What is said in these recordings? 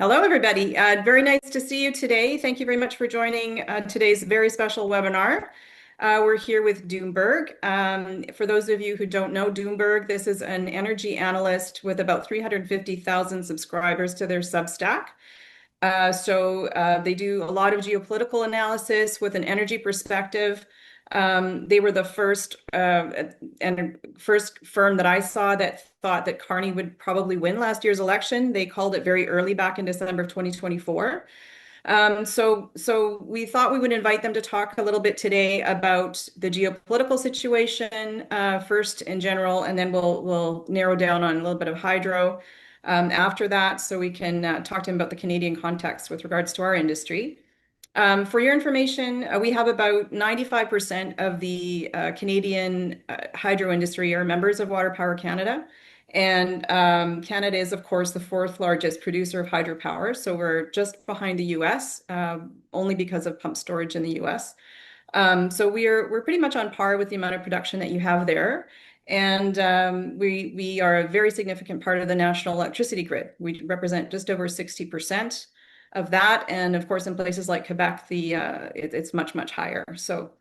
Hello, everybody. Very nice to see you today. Thank you very much for joining today's very special webinar. We're here with Doomberg. For those of you who don't know Doomberg, this is an energy analyst with about 350,000 subscribers to their Substack. They do a lot of geopolitical analysis with an energy perspective. They were the first firm that I saw that thought that Carney would probably win last year's election. They called it very early back in December of 2024. So we thought we would invite them to talk a little bit today about the geopolitical situation first in general, and then we'll narrow down on a little bit of hydro after that, so we can talk to him about the Canadian context with regards to our industry. For your information, we have about 95% of the Canadian hydro industry are members of WaterPower Canada. And Canada is, of course, the fourth largest producer of hydropower. So we're just behind the US, only because of pump storage in the US. So we're pretty much on par with the amount of production that you have there. And we are a very significant part of the national electricity grid. We represent just over 60% of that. And of course, in places like Quebec, it's much, much higher. So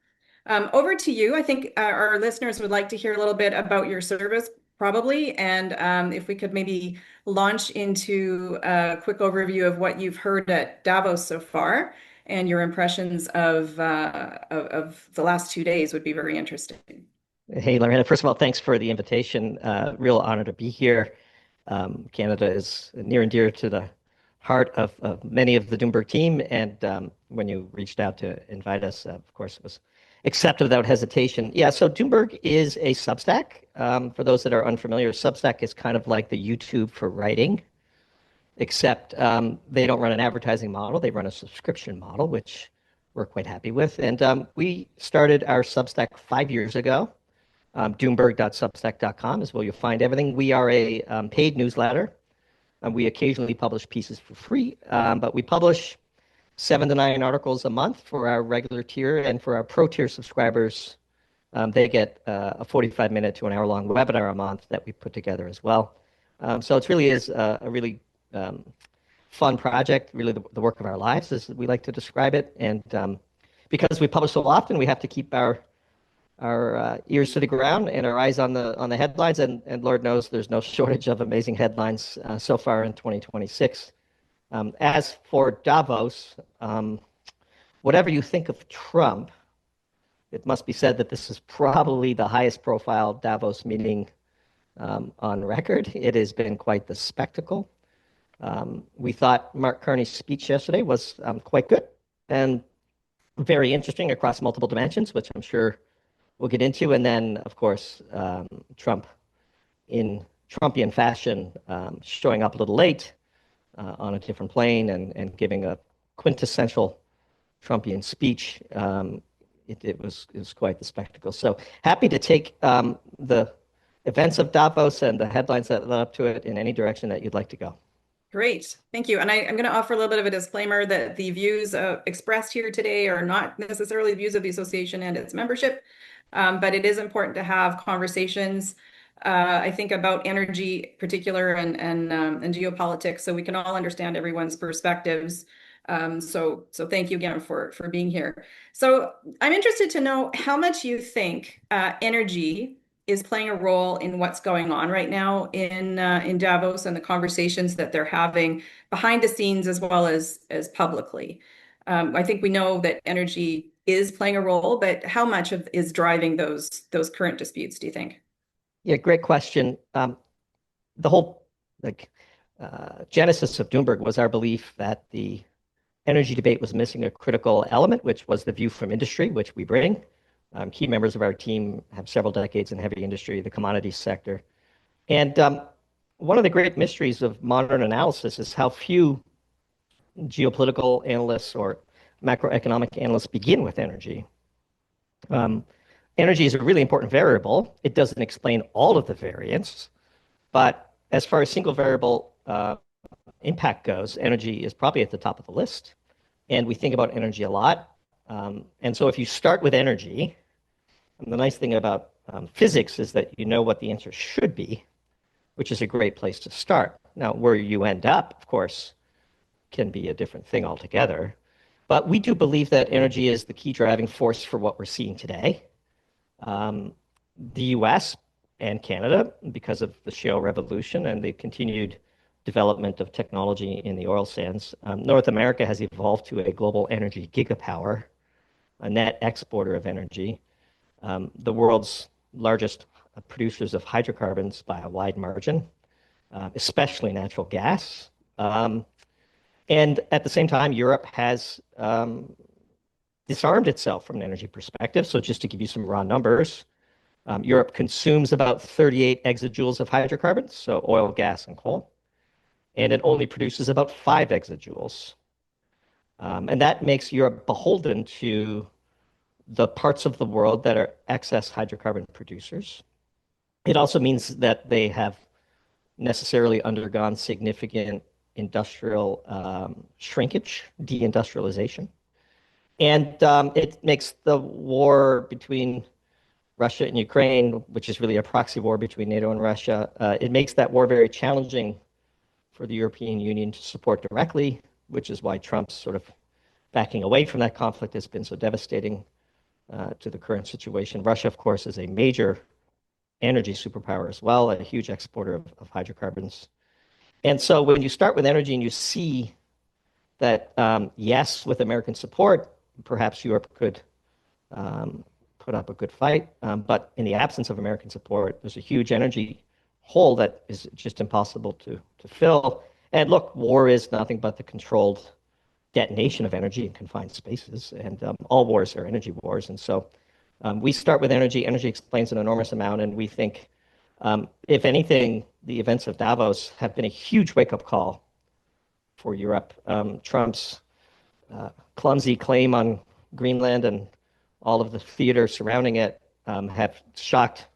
over to you. I think our listeners would like to hear a little bit about your service, probably. And if we could maybe launch into a quick overview of what you've heard at Davos so far and your impressions of the last 2 days would be very interesting. Hey, Lorena, first of all, thanks for the invitation. Real honor to be here. Canada is near and dear to the heart of many of the Doomberg team. And when you reached out to invite us, of course, it was accepted without hesitation. Yeah, so Doomberg is a Substack. For those that are unfamiliar, Substack is kind of like the YouTube for writing, except they don't run an advertising model. They run a subscription model, which we're quite happy with. And we started our Substack 5 years ago. Doomberg.substack.com is where you'll find everything. We are a paid newsletter. We occasionally publish pieces for free, but we publish 7 to 9 articles a month for our regular tier, and for our pro tier subscribers, they get a 45-minute to an hour-long webinar a month that we put together as well. So it really is a really fun project, really the work of our lives, as we like to describe it. And because we publish so often, we have to keep our ears to the ground and our eyes on the headlines, and Lord knows there's no shortage of amazing headlines so far in 2026. As for Davos, whatever you think of Trump, it must be said that this is probably the highest profile Davos meeting on record. It has been quite the spectacle. We thought Mark Carney's speech yesterday was quite good and very interesting across multiple dimensions, which I'm sure we'll get into. And then, of course, Trump in Trumpian fashion, showing up a little late on a different plane and giving a quintessential Trumpian speech. It was quite the spectacle. So happy to take the events of Davos and the headlines that led up to it in any direction that you'd like to go. Great, thank you. And I'm going to offer a little bit of a disclaimer that the views expressed here today are not necessarily the views of the association and its membership, but it is important to have conversations, I think, about energy particular and geopolitics, so we can all understand everyone's perspectives. So thank you again for being here. So I'm interested to know how much you think energy is playing a role in what's going on right now in Davos and the conversations that they're having behind the scenes as well as publicly. I think we know that energy is playing a role, but how much is driving those current disputes, do you think? Yeah, great question. The whole genesis of Doomberg was our belief that the energy debate was missing a critical element, which was the view from industry, which we bring. Key members of our team have several decades in heavy industry, the commodities sector. And one of the great mysteries of modern analysis is how few geopolitical analysts or macroeconomic analysts begin with energy. Energy is a really important variable. It doesn't explain all of the variance, but as far as single variable impact goes, energy is probably at the top of the list. And we think about energy a lot. And so if you start with energy, the nice thing about physics is that you know what the answer should be, which is a great place to start. Now, where you end up, of course, can be a different thing altogether. But we do believe that energy is the key driving force for what we're seeing today. Um, the US and Canada, because of the shale revolution and the continued development of technology in the oil sands, North America has evolved to a global energy gigapower, a net exporter of energy, the world's largest producers of hydrocarbons by a wide margin, especially natural gas. And at the same time, Europe has disarmed itself from an energy perspective. So just to give you some raw numbers, Europe consumes about 38 exajoules of hydrocarbons, so oil, gas, and coal, and it only produces about 5 exajoules. And that makes Europe beholden to the parts of the world that are excess hydrocarbon producers. It also means that they have necessarily undergone significant industrial shrinkage, deindustrialization. And it makes the war between Russia and Ukraine, which is really a proxy war between NATO and Russia, it makes that war very challenging for the European Union to support directly, which is why Trump's sort of backing away from that conflict has been so devastating to the current situation. Russia, of course, is a major energy superpower as well, a huge exporter of hydrocarbons. And so when you start with energy and you see that, yes, with American support, perhaps Europe could put up a good fight. But in the absence of American support, there's a huge energy hole that is just impossible to fill. And look, war is nothing but the controlled detonation of energy in confined spaces. And all wars are energy wars. And so we start with energy. Energy explains an enormous amount. And we think, if anything, the events of Davos have been a huge wake-up call for Europe. Trump's clumsy claim on Greenland and all of the theater surrounding it have shocked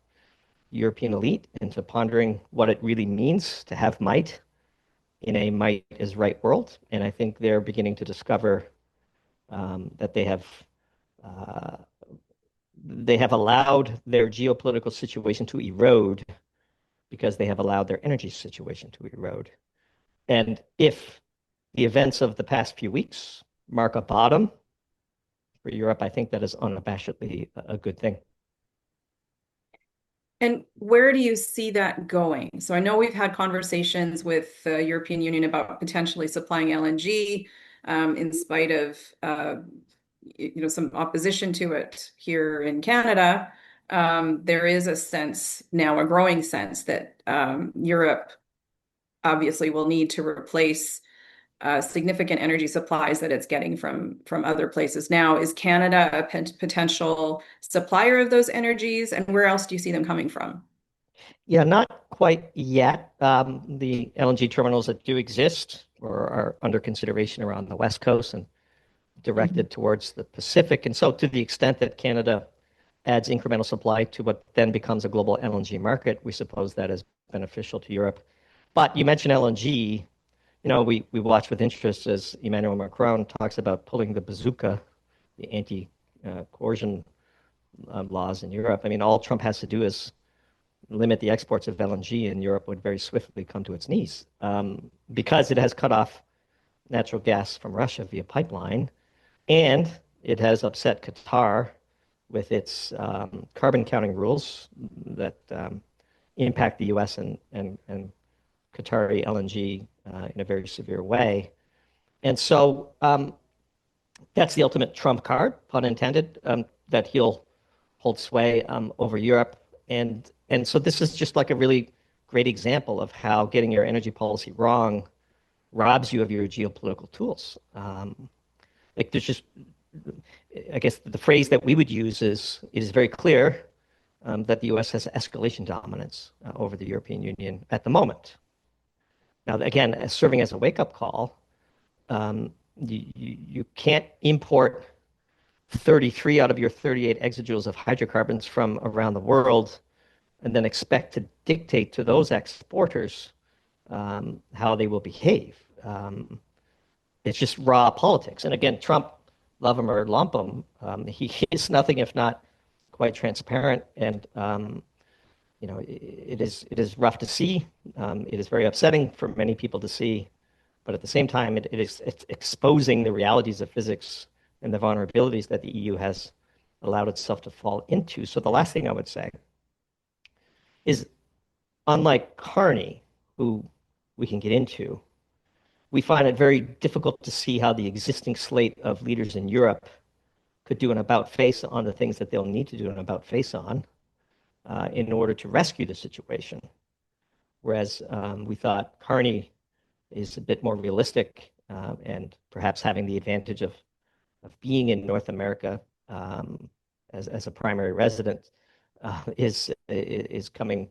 European elite into pondering what it really means to have might in a might is right world. And I think they're beginning to discover that uh, they have allowed their geopolitical situation to erode because they have allowed their energy situation to erode. And if the events of the past few weeks mark a bottom for Europe, I think that is unabashedly a good thing. And where do you see that going? So I know we've had conversations with the European Union about potentially supplying LNG, in spite of some opposition to it here in Canada. There is a sense now, a growing sense that Europe obviously will need to replace significant energy supplies that it's getting from other places. Now, is Canada a potential supplier of those energies, and where else do you see them coming from? Yeah, not quite yet. The LNG terminals that do exist or are under consideration around the West Coast and Mhm. directed towards the Pacific. And so, to the extent that Canada adds incremental supply to what then becomes a global LNG market, we suppose that is beneficial to Europe. But you mentioned LNG. We watch with interest as Emmanuel Macron talks about pulling the bazooka, the anti-coercion laws in Europe. I mean, all Trump has to do is limit the exports of LNG, and Europe would very swiftly come to its knees because it has cut off natural gas from Russia via pipeline, and it has upset Qatar with its carbon counting rules that impact the U.S. and Qatari LNG in a very severe way. And so that's the ultimate trump card, pun intended, that he'll hold sway over Europe. And so this is just like a really great example of how getting your energy policy wrong robs you of your geopolitical tools. Like there's just, I guess the phrase that we would use is it is very clear that the U.S. has escalation dominance over the European Union at the moment. Now, again, as serving as a wake-up call, you can't import 33 out of your 38 exajoules of hydrocarbons from around the world and then expect to dictate to those exporters how they will behave. It's just raw politics. And again, Trump, love him or lump him, he is nothing if not quite transparent. And it is rough to see. It is very upsetting for many people to see. But at the same time, it's exposing the realities of physics and the vulnerabilities that the EU has allowed itself to fall into. So the last thing I would say is, unlike Carney, who we can get into, we find it very difficult to see how the existing slate of leaders in Europe could do an about face on the things that they'll need to do an about face on in order to rescue the situation. Whereas we thought Carney is a bit more realistic and perhaps having the advantage of being in North America as a primary resident is becoming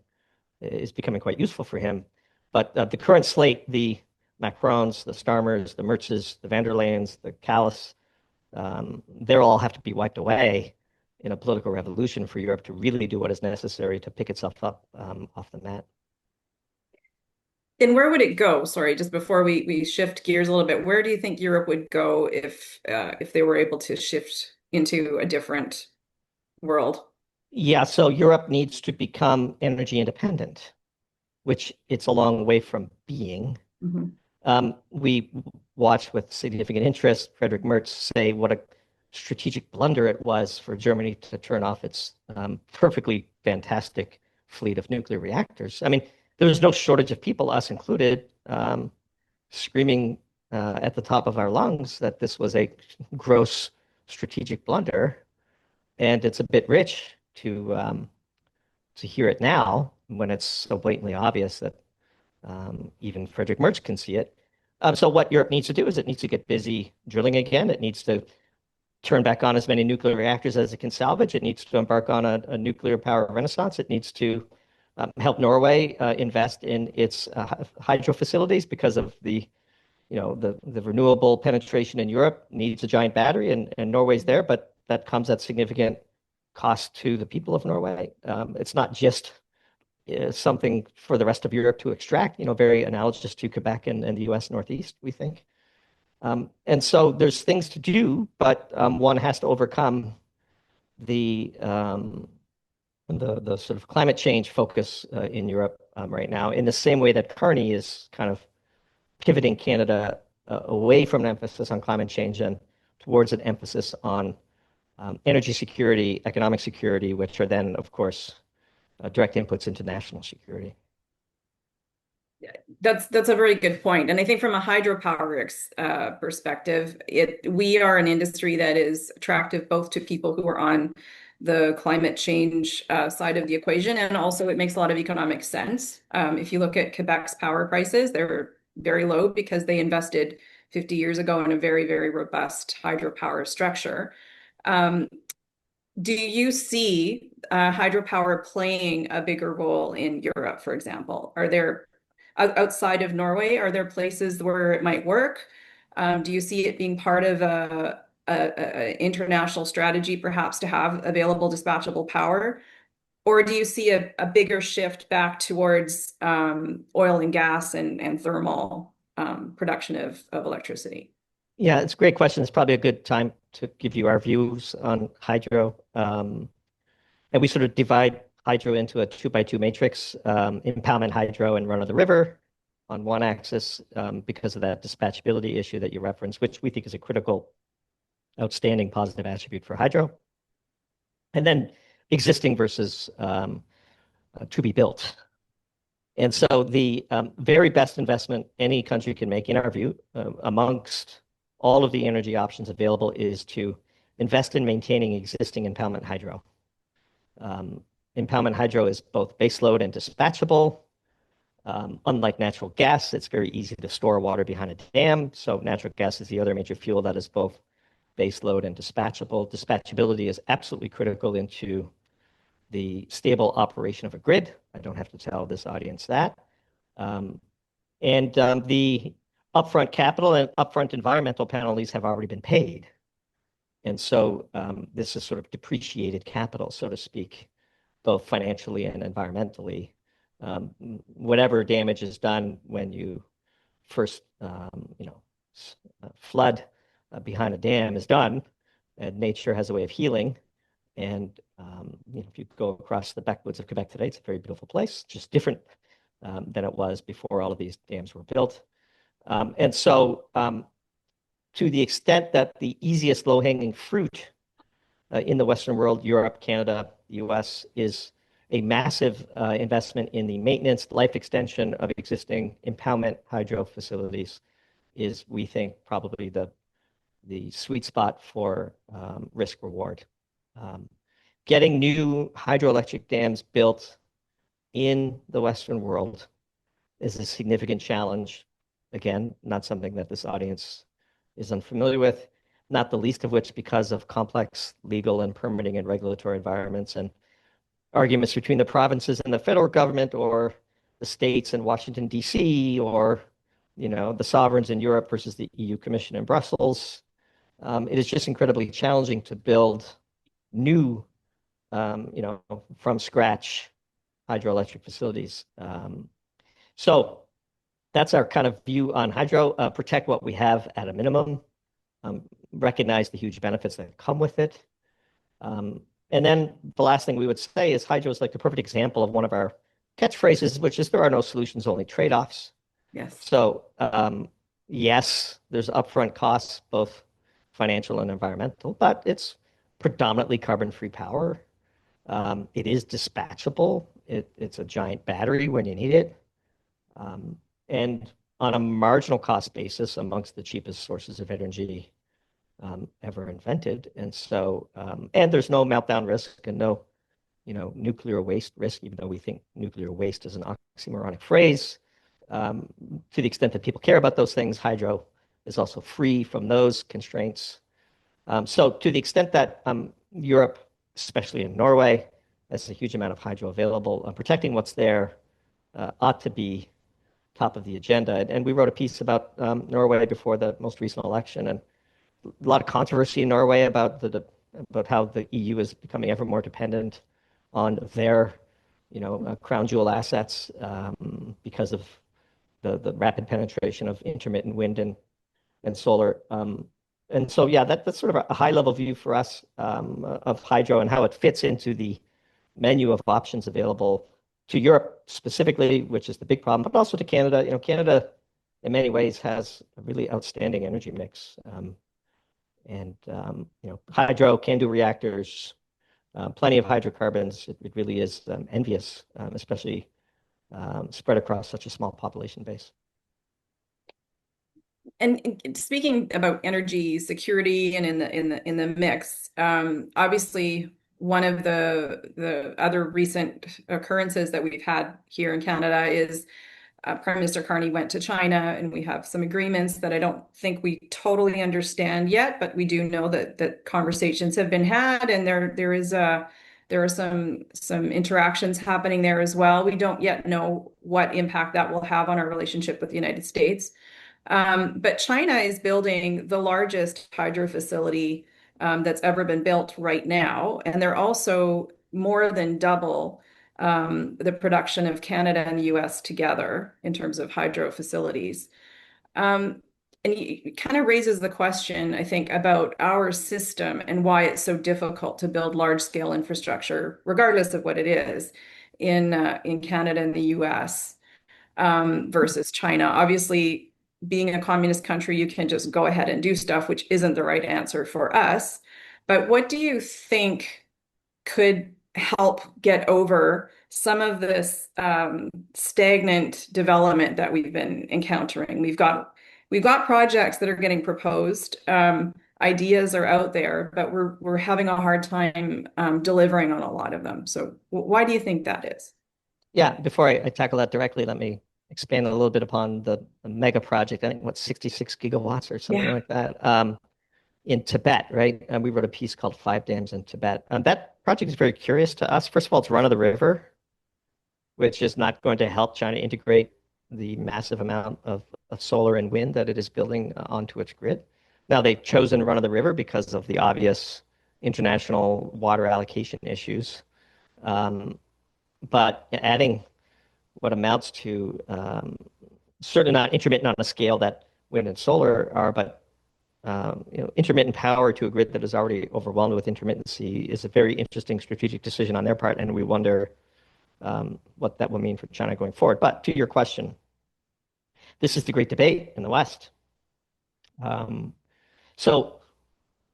quite useful for him. But the current slate, the Macrons, the Starmers, the Mertzes, the van der Leyens, the Callas, they'll all have to be wiped away in a political revolution for Europe to really do what is necessary to pick itself up off the mat. And where would it go? Sorry, just before we shift gears a little bit, where do you think Europe would go if they were able to shift into a different world? Yeah, so Europe needs to become energy independent, which it's a long way from being. Mm-hmm. We watched with significant interest Frederick Merz say what a strategic blunder it was for Germany to turn off its perfectly fantastic fleet of nuclear reactors. I mean, there was no shortage of people, us included, screaming at the top of our lungs that this was a gross strategic blunder. And it's a bit rich to hear it now when it's so blatantly obvious that even Frederick Merz can see it. So what Europe needs to do is it needs to get busy drilling again. It needs to turn back on as many nuclear reactors as it can salvage. It needs to embark on a nuclear power renaissance. It needs to help Norway invest in its hydro facilities because of the renewable penetration in Europe needs a giant battery, and Norway's there, but that comes at significant cost to the people of Norway. It's not just something for the rest of Europe to extract, very analogous to Quebec and the US Northeast, we think. And so there's things to do, but one has to overcome the sort of climate change focus in Europe right now, in the same way that Carney is kind of pivoting Canada away from an emphasis on climate change and towards an emphasis on energy security, economic security, which are then, of course, direct inputs into national security. That's a very good point. And I think from a hydropower perspective, we are an industry that is attractive both to people who are on the climate change side of the equation, and also it makes a lot of economic sense. If you look at Quebec's power prices, they're very low because they invested 50 years ago in a very, very robust hydropower structure. Do you see hydropower playing a bigger role in Europe, for example? Are there outside of Norway, are there places where it might work? Do you see it being part of a international strategy, perhaps to have available dispatchable power? Or do you see a bigger shift back towards oil and gas and thermal production of electricity? Yeah, it's a great question. It's probably a good time to give you our views on hydro. And we sort of divide hydro into a 2x2 matrix, impoundment hydro and run of the river on one axis because of that dispatchability issue that you referenced, which we think is a critical, outstanding positive attribute for hydro. And then existing versus to be built. And so the very best investment any country can make, in our view, amongst all of the energy options available, is to invest in maintaining existing impoundment hydro. Impoundment hydro is both baseload and dispatchable. Unlike natural gas, it's very easy to store water behind a dam. So natural gas is the other major fuel that is both baseload and dispatchable. Dispatchability is absolutely critical into the stable operation of a grid. I don't have to tell this audience that. The upfront capital and upfront environmental penalties have already been paid. And so this is sort of depreciated capital, so to speak, both financially and environmentally. Whatever damage is done when you first, flood behind a dam is done, and nature has a way of healing. And if you go across the backwoods of Quebec today, it's a very beautiful place, just different than it was before all of these dams were built. And so to the extent that the easiest low-hanging fruit in the Western world, Europe, Canada, the US, is a massive investment in the maintenance, life extension of existing impoundment hydro facilities is, we think, probably the sweet spot for risk reward. Getting new hydroelectric dams built in the Western world is a significant challenge. Again, not something that this audience is unfamiliar with, not the least of which because of complex legal and permitting and regulatory environments and arguments between the provinces and the federal government, or the states and Washington, D.C., or the sovereigns in Europe versus the EU Commission in Brussels. It is just incredibly challenging to build new, from scratch hydroelectric facilities. So that's our kind of view on hydro. Protect what we have at a minimum. Recognize the huge benefits that come with it. And then the last thing we would say is hydro is like the perfect example of one of our catchphrases, which is there are no solutions, only trade-offs. Yes. So yes, there's upfront costs, both financial and environmental, but it's predominantly carbon-free power. It is dispatchable. It's a giant battery when you need it. And on a marginal cost basis, amongst the cheapest sources of energy ever invented. And so, and there's no meltdown risk and no, nuclear waste risk, even though we think nuclear waste is an oxymoronic phrase. To the extent that people care about those things, hydro is also free from those constraints. So to the extent that Europe, especially in Norway, has a huge amount of hydro available, protecting what's there ought to be top of the agenda. And we wrote a piece about Norway before the most recent election, and a lot of controversy in Norway about how the EU is becoming ever more dependent on their, crown jewel assets because of the rapid penetration of intermittent wind and solar. And so, yeah, that's sort of a high level view for us of hydro and how it fits into the menu of options available to Europe specifically, which is the big problem, but also to Canada. Canada, in many ways, has a really outstanding energy mix. And hydro, can-do reactors, plenty of hydrocarbons. It really is envious, especially spread across such a small population base. And speaking about energy security and in the mix, obviously one of the other recent occurrences that we've had here in Canada is Prime Minister Carney went to China, and we have some agreements that I don't think we totally understand yet, but we do know that conversations have been had, and there are some interactions happening there as well. We don't yet know what impact that will have on our relationship with the United States. But China is building the largest hydro facility that's ever been built right now, and they're also more than double the production of Canada and the US together in terms of hydro facilities. And it kind of raises the question, I think, about our system and why it's so difficult to build large-scale infrastructure, regardless of what it is, in Canada and the US versus China. Obviously, being a communist country, you can just go ahead and do stuff, which isn't the right answer for us. But what do you think could help get over some of this stagnant development that we've been encountering? We've got projects that are getting proposed. Ideas are out there, but we're having a hard time delivering on a lot of them. So why do you think that is? Yeah, before I tackle that directly, let me expand a little bit upon the mega project. I think, 66 gigawatts or something Yeah. like that, in Tibet, right? And we wrote a piece called Five Dams in Tibet. That project is very curious to us. First of all, it's run of the river, which is not going to help China integrate the massive amount of solar and wind that it is building onto its grid. Now, they've chosen run of the river because of the obvious international water allocation issues. But adding what amounts to certainly not intermittent on a scale that wind and solar are, but intermittent power to a grid that is already overwhelmed with intermittency is a very interesting strategic decision on their part, and we wonder what that will mean for China going forward. But to your question, this is the great debate in the West. Um, so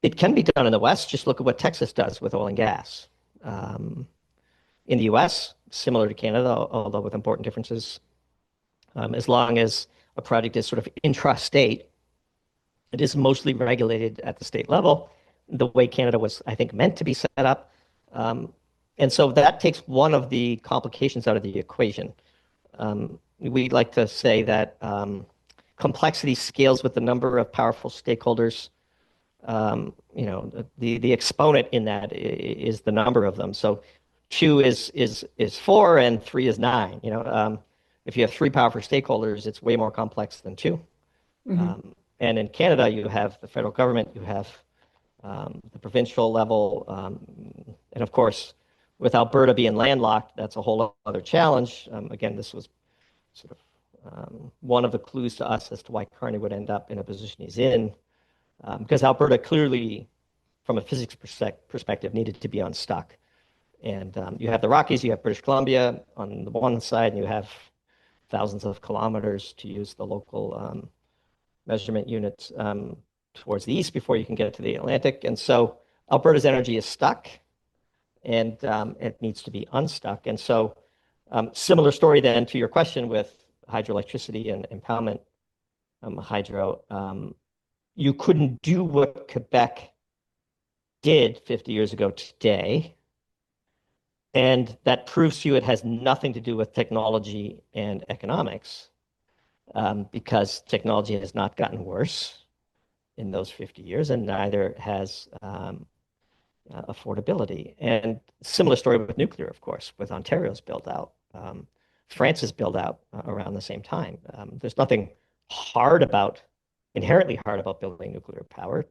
it can be done in the West. Just look at what Texas does with oil and gas. Um, in the US, similar to Canada, although with important differences, as long as a project is sort of intrastate, it is mostly regulated at the state level, the way Canada was, I think, meant to be set up. Um, and so that takes one of the complications out of the equation. We like to say that complexity scales with the number of powerful stakeholders. The exponent in that is the number of them. So two is four and three is nine. If you have three powerful stakeholders, it's way more complex than two. Hmm. And in Canada, you have the federal government, you have the provincial level, and of course, with Alberta being landlocked, that's a whole other challenge. Again, this was sort of one of the clues to us as to why Carney would end up in a position he's in, because Alberta clearly, from a physics perspective, needed to be unstuck. And you have the Rockies, you have British Columbia on the one side, and you have thousands of kilometers to use the local measurement units towards the east before you can get to the Atlantic. And so Alberta's energy is stuck, and it needs to be unstuck. And so similar story then to your question with hydroelectricity and impoundment hydro. You couldn't do what Quebec did 50 years ago today. And that proves to you it has nothing to do with technology and economics, because technology has not gotten worse in those 50 years, and neither has affordability. And similar story with nuclear, of course, with Ontario's build out. France's build out around the same time. There's nothing inherently hard about building nuclear power.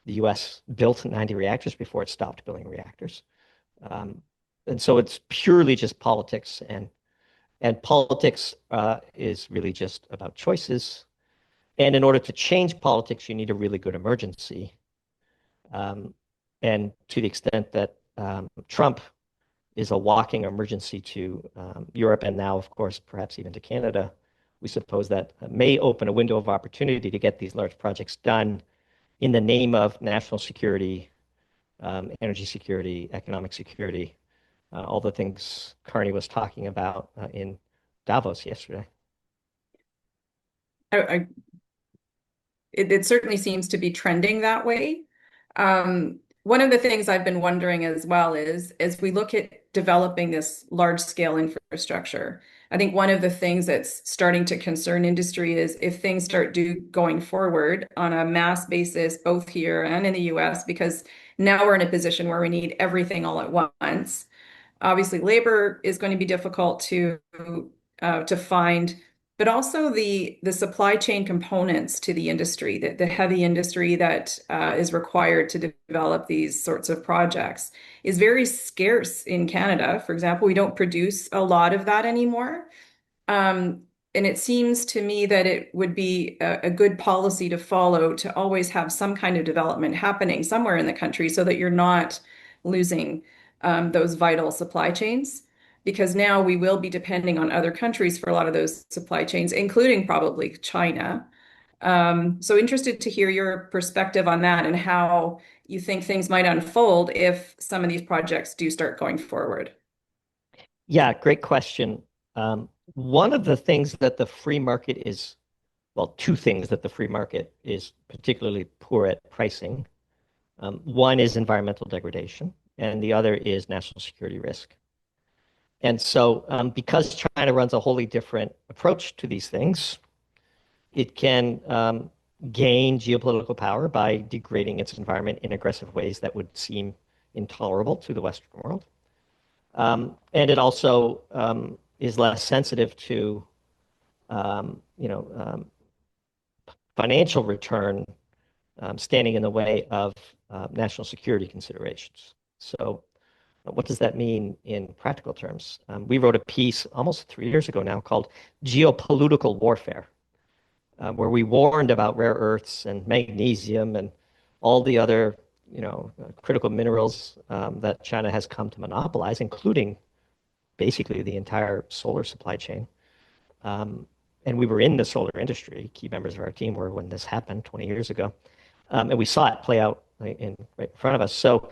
The US built 90 reactors before it stopped building reactors. And so it's purely just politics, and politics is really just about choices. And in order to change politics, you need a really good emergency. And to the extent that Trump is a walking emergency to Europe, and now, of course, perhaps even to Canada, we suppose that may open a window of opportunity to get these large projects done in the name of national security, energy security, economic security, all the things Carney was talking about in Davos yesterday. I, it certainly seems to be trending that way. One of the things I've been wondering as well is, as we look at developing this large scale infrastructure, I think one of the things that's starting to concern industry is if things start going forward on a mass basis, both here and in the US, because now we're in a position where we need everything all at once. Obviously, labor is going to be difficult to find, but also the supply chain components to the industry, the heavy industry that is required to develop these sorts of projects is very scarce in Canada. For example, we don't produce a lot of that anymore. And it seems to me that it would be a good policy to follow to always have some kind of development happening somewhere in the country so that you're not losing those vital supply chains. Because now we will be depending on other countries for a lot of those supply chains, including probably China. So interested to hear your perspective on that and how you think things might unfold if some of these projects do start going forward. Yeah, great question. One of the things that the free market is, well, two things that the free market is particularly poor at pricing. One is environmental degradation, and the other is national security risk. And so, because China runs a wholly different approach to these things, it can gain geopolitical power by degrading its environment in aggressive ways that would seem intolerable to the Western world. And it also is less sensitive to, um, you know, um, financial return standing in the way of national security considerations. So, what does that mean in practical terms? We wrote a piece almost 3 years ago now called Geopolitical Warfare, where we warned about rare earths and magnesium and all the other, critical minerals that China has come to monopolize, including basically the entire solar supply chain. and we were in the solar industry. Key members of our team were when this happened 20 years ago. And we saw it play out right in front of us. So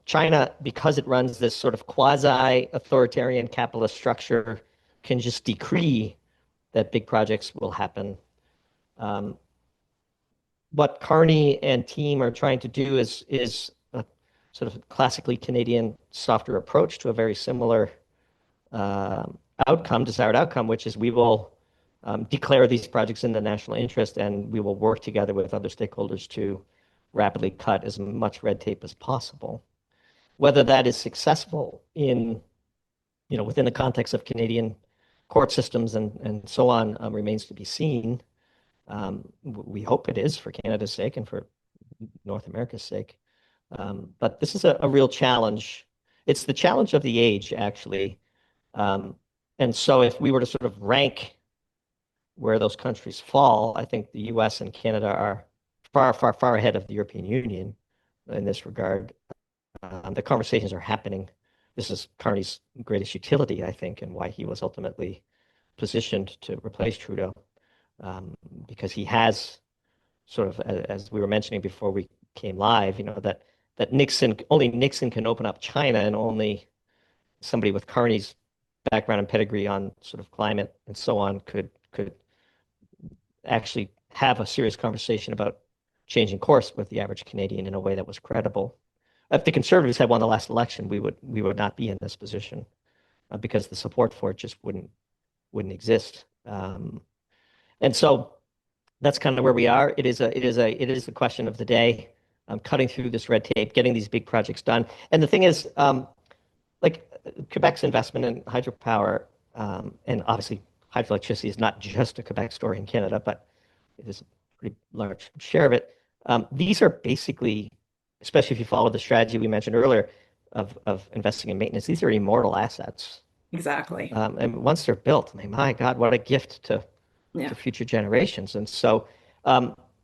China, because it runs this sort of quasi-authoritarian capitalist structure, can just decree that big projects will happen. What Carney and team are trying to do is a sort of classically Canadian softer approach to a very similar desired outcome, which is we will declare these projects in the national interest, and we will work together with other stakeholders to rapidly cut as much red tape as possible. Whether that is successful within the context of Canadian court systems and so on remains to be seen. We hope it is for Canada's sake and for North America's sake. But this is a real challenge. It's the challenge of the age, actually. And so if we were to sort of rank where those countries fall, I think the US and Canada are far, far, far ahead of the European Union in this regard. The conversations are happening. This is Carney's greatest utility, I think, and why he was ultimately positioned to replace Trudeau, because he has sort of, as we were mentioning before we came live, that only Nixon can open up China, and only somebody with Carney's background and pedigree on sort of climate and so on could actually have a serious conversation about changing course with the average Canadian in a way that was credible. If the Conservatives had won the last election, we would not be in this position because the support for it just wouldn't exist. And so that's kind of where we are. It is a question of the day, cutting through this red tape, getting these big projects done. And the thing is, like Quebec's investment in hydropower, and obviously hydroelectricity is not just a Quebec story in Canada, but it is a pretty large share of it. These are basically, especially if you follow the strategy we mentioned earlier of investing in maintenance, these are immortal assets. Exactly. And once they're built, I mean, my God, what a gift to future generations. And so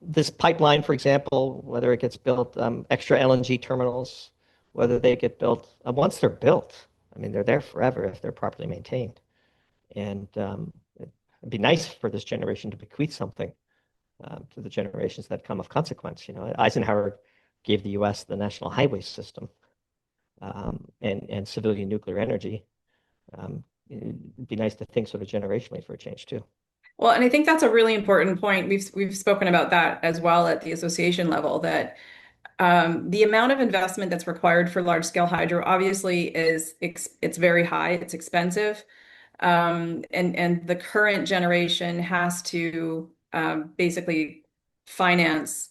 this pipeline, for example, whether it gets built, extra LNG terminals, whether they get built, once they're built, I mean, they're there forever if they're properly maintained. And it'd be nice for this generation to bequeath something to the generations that come of consequence. Eisenhower gave the U.S. the national highway system and civilian nuclear energy. It'd be nice to think sort of generationally for a change too. Well, and I think that's a really important point. We've spoken about that as well at the association level, that the amount of investment that's required for large scale hydro obviously it's very high, it's expensive. And the current generation has to basically finance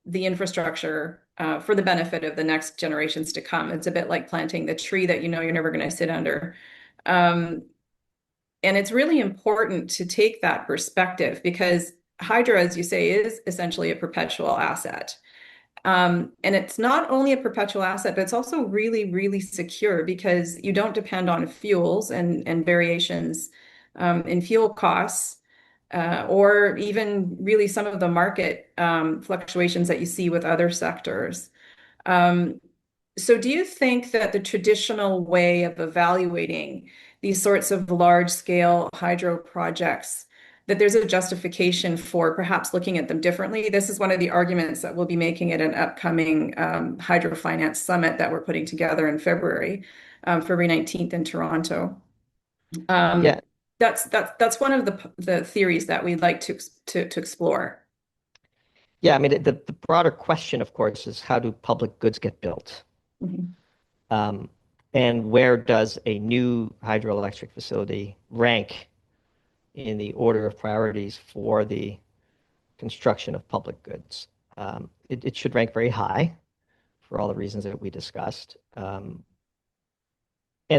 the infrastructure for the benefit of the next generations to come. It's a bit like planting the tree that you know you're never going to sit under. Um, and it's really important to take that perspective because hydro, as you say, is essentially a perpetual asset. And it's not only a perpetual asset, but it's also really, really secure because you don't depend on fuels and variations in fuel costs, or even really some of the market fluctuations that you see with other sectors. Um, so do you think that the traditional way of evaluating these sorts of large scale hydro projects, that there's a justification for perhaps looking at them differently? This is one of the arguments that we'll be making at an upcoming hydro finance summit that we're putting together in February, February 19th in Toronto. Um, Yeah, that's one of the theories that we'd like to explore. yeah. I mean, the broader question, of course, is how do public goods get built? Mhm. Um, and where does a new hydroelectric facility rank in the order of priorities for the construction of public goods? It should rank very high for all the reasons that we discussed. And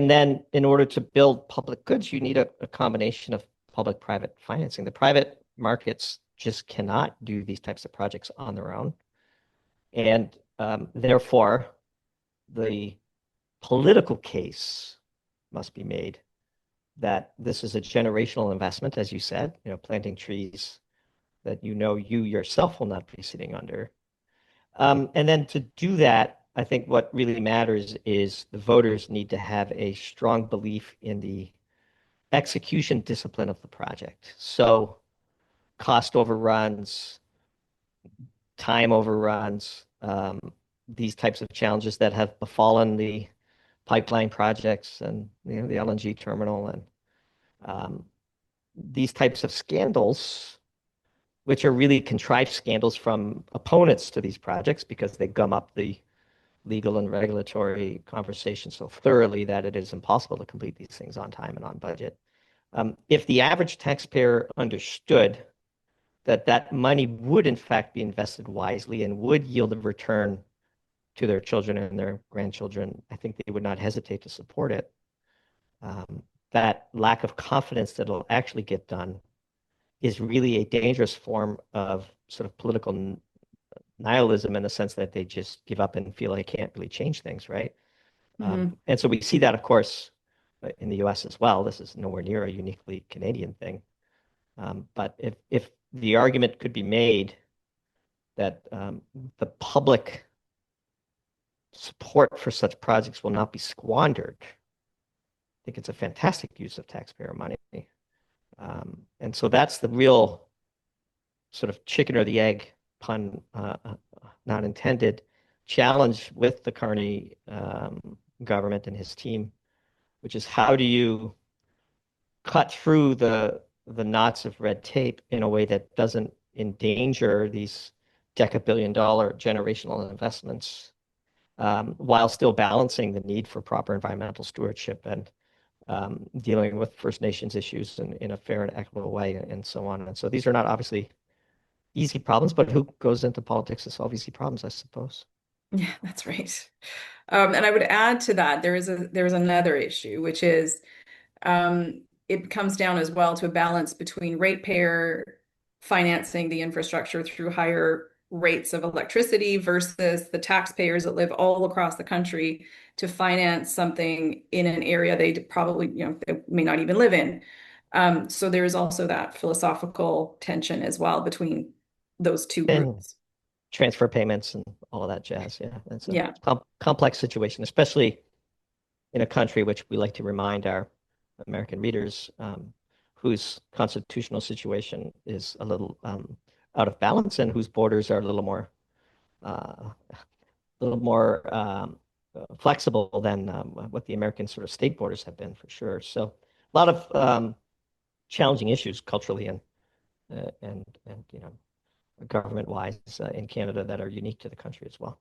then in order to build public goods, you need a combination of public-private financing. The private markets just cannot do these types of projects on their own. And therefore, the political case must be made that this is a generational investment, as you said, planting trees that you yourself will not be sitting under. And then to do that, I think what really matters is the voters need to have a strong belief in the execution discipline of the project. So cost overruns, time overruns, these types of challenges that have befallen the pipeline projects and the LNG terminal and um, these types of scandals, which are really contrived scandals from opponents to these projects because they gum up the legal and regulatory conversation so thoroughly that it is impossible to complete these things on time and on budget. If the average taxpayer understood that that money would in fact be invested wisely and would yield a return to their children and their grandchildren, I think they would not hesitate to support it. That lack of confidence that it'll actually get done is really a dangerous form of sort of political nihilism in the sense that they just give up and feel they can't really change things, right? Mm-hmm. And so we see that, of course, in the US as well. This is nowhere near a uniquely Canadian thing. But if the argument could be made that the public support for such projects will not be squandered, I think it's a fantastic use of taxpayer money. And so that's the real sort of chicken or the egg, pun not intended, challenge with the Carney government and his team, which is how do you cut through the knots of red tape in a way that doesn't endanger these deca-billion-dollar generational investments, while still balancing the need for proper environmental stewardship and dealing with First Nations issues in a fair and equitable way, and so on. And so these are not obviously easy problems, but who goes into politics to solve easy problems, I suppose. Yeah, that's right. And I would add to that, there's another issue, which is it comes down as well to a balance between ratepayer financing the infrastructure through higher rates of electricity versus the taxpayers that live all across the country to finance something in an area they probably, they may not even live in. So there is also that philosophical tension as well between those two And groups. transfer payments and all of that jazz. Yeah, it's a Yeah. complex situation, especially in a country which we like to remind our American readers, whose constitutional situation is a little out of balance and whose borders are a little more flexible than what the American sort of state borders have been for sure. So a lot of challenging issues culturally and government wise in Canada that are unique to the country as well.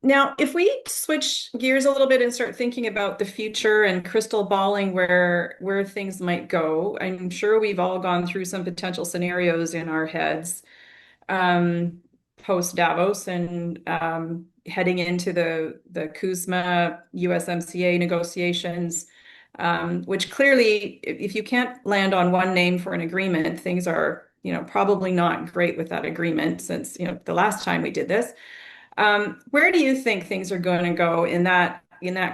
Now, if we switch gears a little bit and start thinking about the future and crystal balling where things might go, I'm sure we've all gone through some potential scenarios in our heads um, post Davos and heading into the CUSMA USMCA negotiations, which clearly, if you can't land on one name for an agreement, things are, probably not great with that agreement since, the last time we did this. Where do you think things are going to go in that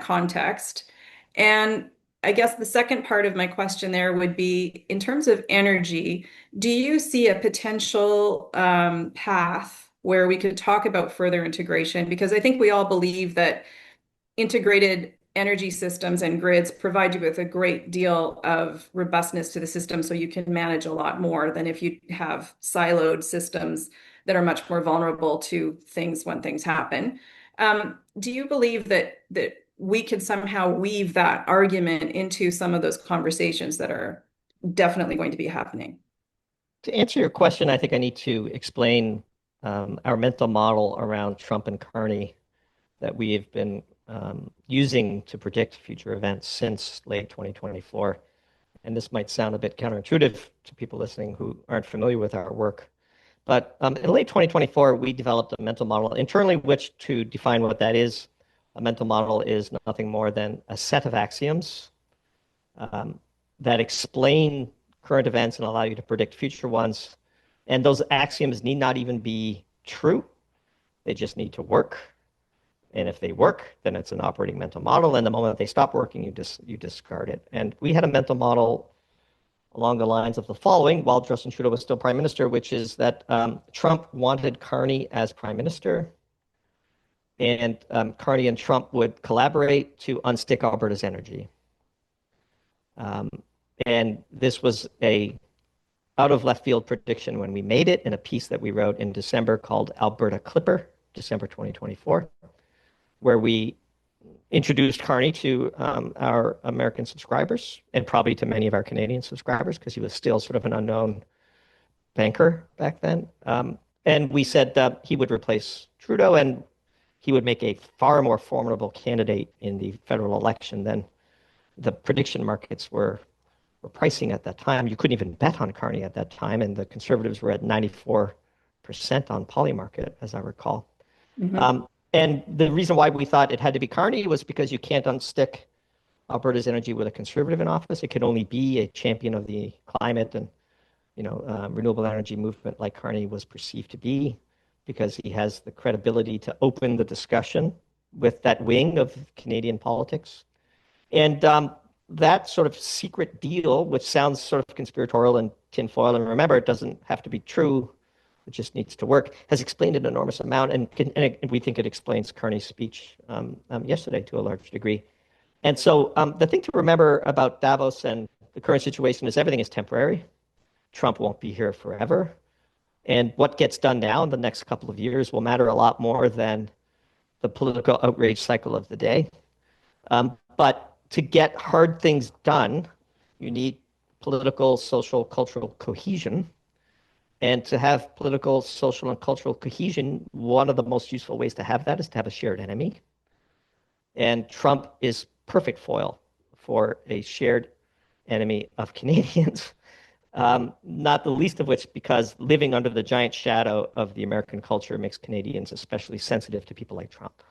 context? And I guess the second part of my question there would be in terms of energy, do you see a potential path where we could talk about further integration? Because I think we all believe that integrated energy systems and grids provide you with a great deal of robustness to the system so you can manage a lot more than if you have siloed systems that are much more vulnerable to things when things happen. Do you believe that we could somehow weave that argument into some of those conversations that are definitely going to be happening? To answer your question, I think I need to explain our mental model around Trump and Carney that we have been using to predict future events since late 2024. And this might sound a bit counterintuitive to people listening who aren't familiar with our work. But in late 2024, we developed a mental model internally, which to define what that is, a mental model is nothing more than a set of axioms um, that explain current events and allow you to predict future ones. And those axioms need not even be true. They just need to work. And if they work, then it's an operating mental model. And the moment they stop working, you discard it. And we had a mental model along the lines of the following while Justin Trudeau was still prime minister, which is that Trump wanted Carney as prime minister. And Carney and Trump would collaborate to unstick Alberta's energy. Um, and this was a out of left field prediction when we made it in a piece that we wrote in December called Alberta Clipper, December 2024, where we introduced Carney to our American subscribers and probably to many of our Canadian subscribers because he was still sort of an unknown banker back then. And we said that he would replace Trudeau and he would make a far more formidable candidate in the federal election than the prediction markets were pricing at that time. You couldn't even bet on Carney at that time, and the Conservatives were at 94% on Polymarket, as I recall. Mm-hmm. And the reason why we thought it had to be Carney was because you can't unstick Alberta's energy with a Conservative in office. It could only be a champion of the climate and renewable energy movement like Carney was perceived to be, because he has the credibility to open the discussion with that wing of Canadian politics. And that sort of secret deal, which sounds sort of conspiratorial and tinfoil, and remember, it doesn't have to be true, it just needs to work, has explained an enormous amount, and we think it explains Carney's speech yesterday to a large degree. And so the thing to remember about Davos and the current situation is everything is temporary. Trump won't be here forever. And what gets done now in the next couple of years will matter a lot more than the political outrage cycle of the day. But to get hard things done, you need political, social, cultural cohesion. And to have political, social, and cultural cohesion, one of the most useful ways to have that is to have a shared enemy. And Trump is perfect foil for a shared enemy of Canadians, not the least of which because living under the giant shadow of the American culture makes Canadians especially sensitive to people like Trump,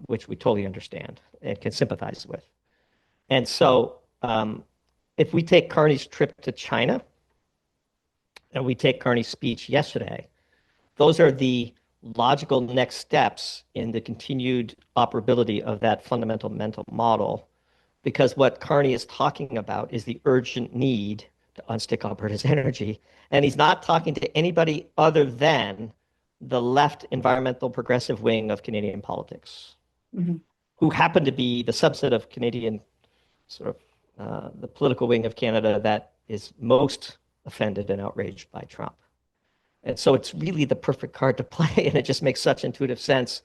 which we totally understand and can sympathize with. And so if we take Carney's trip to China and we take Carney's speech yesterday, those are the logical next steps in the continued operability of that fundamental mental model, because what Carney is talking about is the urgent need to unstick Alberta's energy. And he's not talking to anybody other than the left environmental progressive wing of Canadian politics, mm-hmm. who happen to be the subset of Canadian sort of the political wing of Canada that is most offended and outraged by Trump. And so it's really the perfect card to play, and it just makes such intuitive sense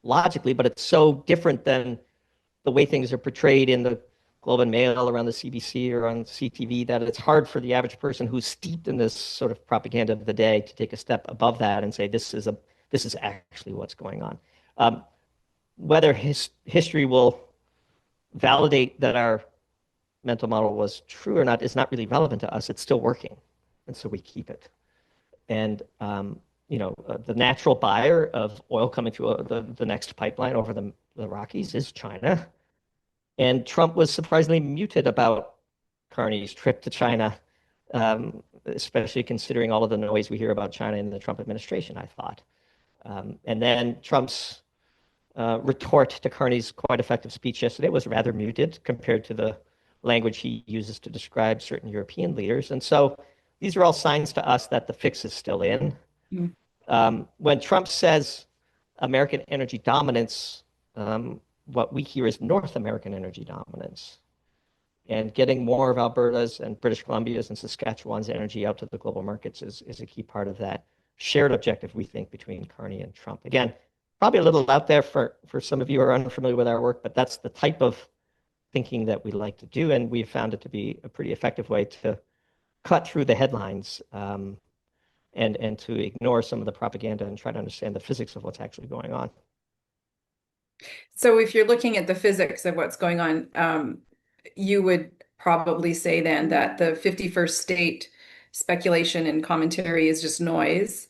logically, but it's so different than the way things are portrayed in the Globe and Mail, around the CBC or on CTV, that it's hard for the average person who's steeped in this sort of propaganda of the day to take a step above that and say, this is actually what's going on. Whether history will validate that our mental model was true or not is not really relevant to us. It's still working, and so we keep it. And the natural buyer of oil coming through the next pipeline over the Rockies is China. And Trump was surprisingly muted about Carney's trip to China, especially considering all of the noise we hear about China in the Trump administration, I thought. And then Trump's retort to Carney's quite effective speech yesterday was rather muted compared to the language he uses to describe certain European leaders. And so these are all signs to us that the fix is still in. Mm. When Trump says American energy dominance, what we hear is North American energy dominance. And getting more of Alberta's and British Columbia's and Saskatchewan's energy out to the global markets is a key part of that shared objective, we think, between Carney and Trump. Again, probably a little out there for some of you who are unfamiliar with our work, but that's the type of thinking that we like to do, and we've found it to be a pretty effective way to cut through the headlines and to ignore some of the propaganda and try to understand the physics of what's actually going on. So if you're looking at the physics of what's going on, you would probably say then that the 51st state speculation and commentary is just noise.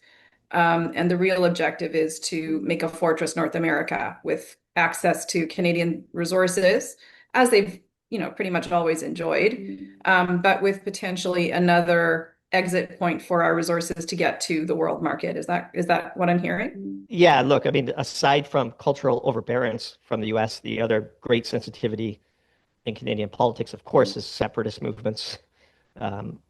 And the real objective is to make a fortress North America with access to Canadian resources, as they've, pretty much always enjoyed, but with potentially another exit point for our resources to get to the world market. Is that what I'm hearing? Yeah, look, I mean, aside from cultural overbearance from the US, the other great sensitivity in Canadian politics, of course, is separatist movements,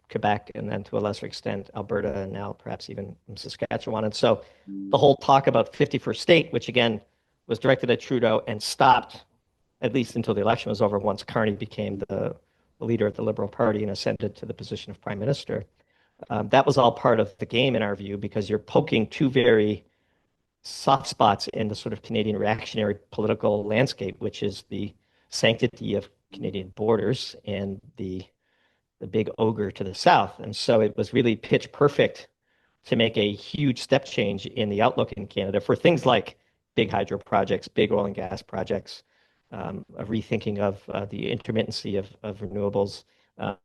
Quebec, and then to a lesser extent, Alberta, and now perhaps even Saskatchewan. And so the whole talk about 51st state, which again was directed at Trudeau and stopped, at least until the election was over, once Carney became the the leader of the Liberal Party and ascended to the position of prime minister. That was all part of the game in our view, because you're poking two very soft spots in the sort of Canadian reactionary political landscape, which is the sanctity of Canadian borders and the big ogre to the south. And so it was really pitch perfect to make a huge step change in the outlook in Canada for things like big hydro projects, big oil and gas projects, a rethinking of the intermittency of renewables,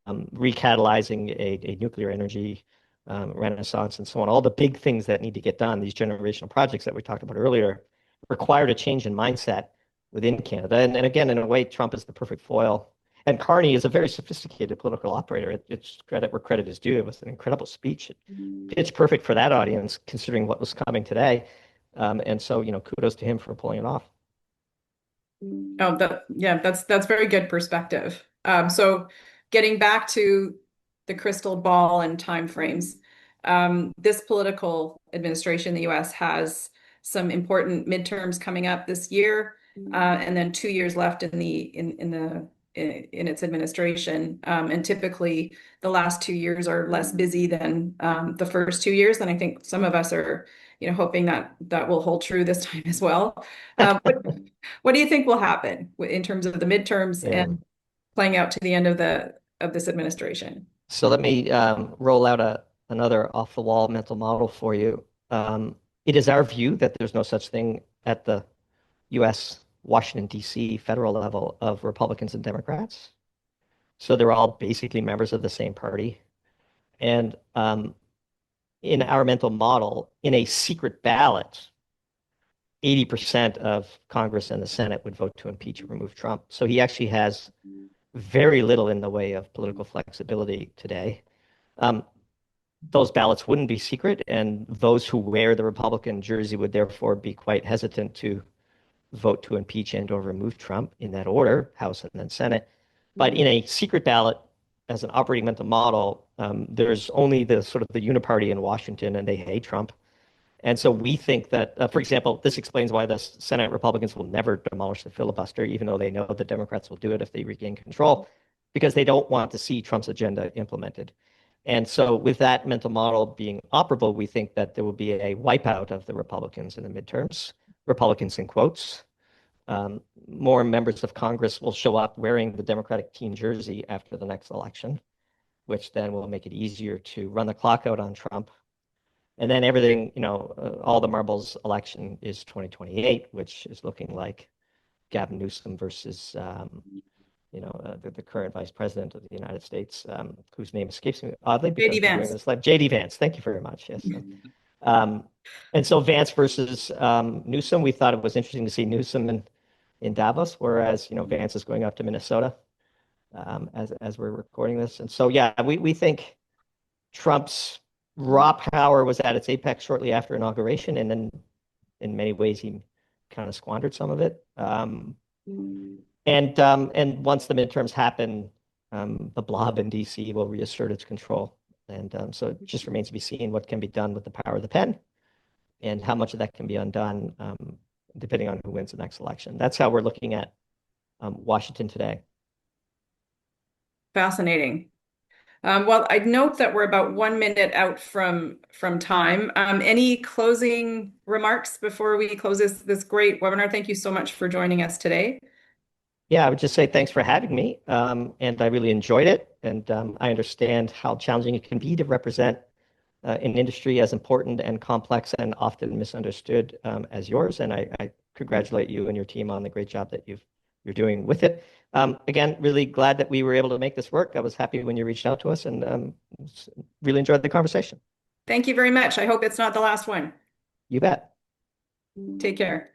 recatalyzing a nuclear energy renaissance, and so on. All the big things that need to get done, these generational projects that we talked about earlier, required a change in mindset within Canada. And again, in a way, Trump is the perfect foil. And Carney is a very sophisticated political operator. It's credit where credit is due. It was an incredible speech. It's perfect for that audience, considering what was coming today. And so, kudos to him for pulling it off. Oh, yeah, that's very good perspective. So getting back to the crystal ball and timeframes, this political administration in the US has some important midterms coming up this year, and then 2 years left in its administration. And typically, the last 2 years are less busy than the first 2 years. And I think some of us are, hoping that that will hold true this time as well. What do you think will happen in terms of the midterms Yeah. and playing out to the end of this administration? So let me roll out another off-the-wall mental model for you. It is our view that there's no such thing at the U.S. Washington, D.C. federal level of Republicans and Democrats. So they're all basically members of the same party. And in our mental model, in a secret ballot, 80% of Congress and the Senate would vote to impeach or remove Trump. So he actually has very little in the way of political flexibility today. Those ballots wouldn't be secret, and those who wear the Republican jersey would therefore be quite hesitant to vote to impeach and or remove Trump in that order, House and then Senate. But in a secret ballot, as an operating mental model, there's only the sort of the uniparty in Washington, and they hate Trump. And so we think that, for example, this explains why the Senate Republicans will never demolish the filibuster, even though they know the Democrats will do it if they regain control, because they don't want to see Trump's agenda implemented. And so with that mental model being operable, we think that there will be a wipeout of the Republicans in the midterms, Republicans in quotes. More members of Congress will show up wearing the Democratic team jersey after the next election, which then will make it easier to run the clock out on Trump. And then everything, all the marbles election is 2028, which is looking like Gavin Newsom versus, the current vice president of the United States, whose name escapes me oddly because JD we're doing Vance. this live. JD Vance, thank you very much. Yes. And so Vance versus Newsom, we thought it was interesting to see Newsom in Davos, whereas, Vance is going up to Minnesota as we're recording this. And so, yeah, we think Trump's raw power was at its apex shortly after inauguration, and then in many ways he kind of squandered some of it. And once the midterms happen, the blob in DC will reassert its control. And so it just remains to be seen what can be done with the power of the pen and how much of that can be undone, depending on who wins the next election. That's how we're looking at Washington today. Fascinating. Well, I'd note that we're about 1 minute out from time. Any closing remarks before we close this great webinar? Thank you so much for joining us today. Yeah, I would just say thanks for having me, and I really enjoyed it. And I understand how challenging it can be to represent an industry as important and complex and often misunderstood as yours. And I congratulate you and your team on the great job that you're doing with it. Again, really glad that we were able to make this work. I was happy when you reached out to us, and really enjoyed the conversation. Thank you very much. I hope it's not the last one. You bet. Take care.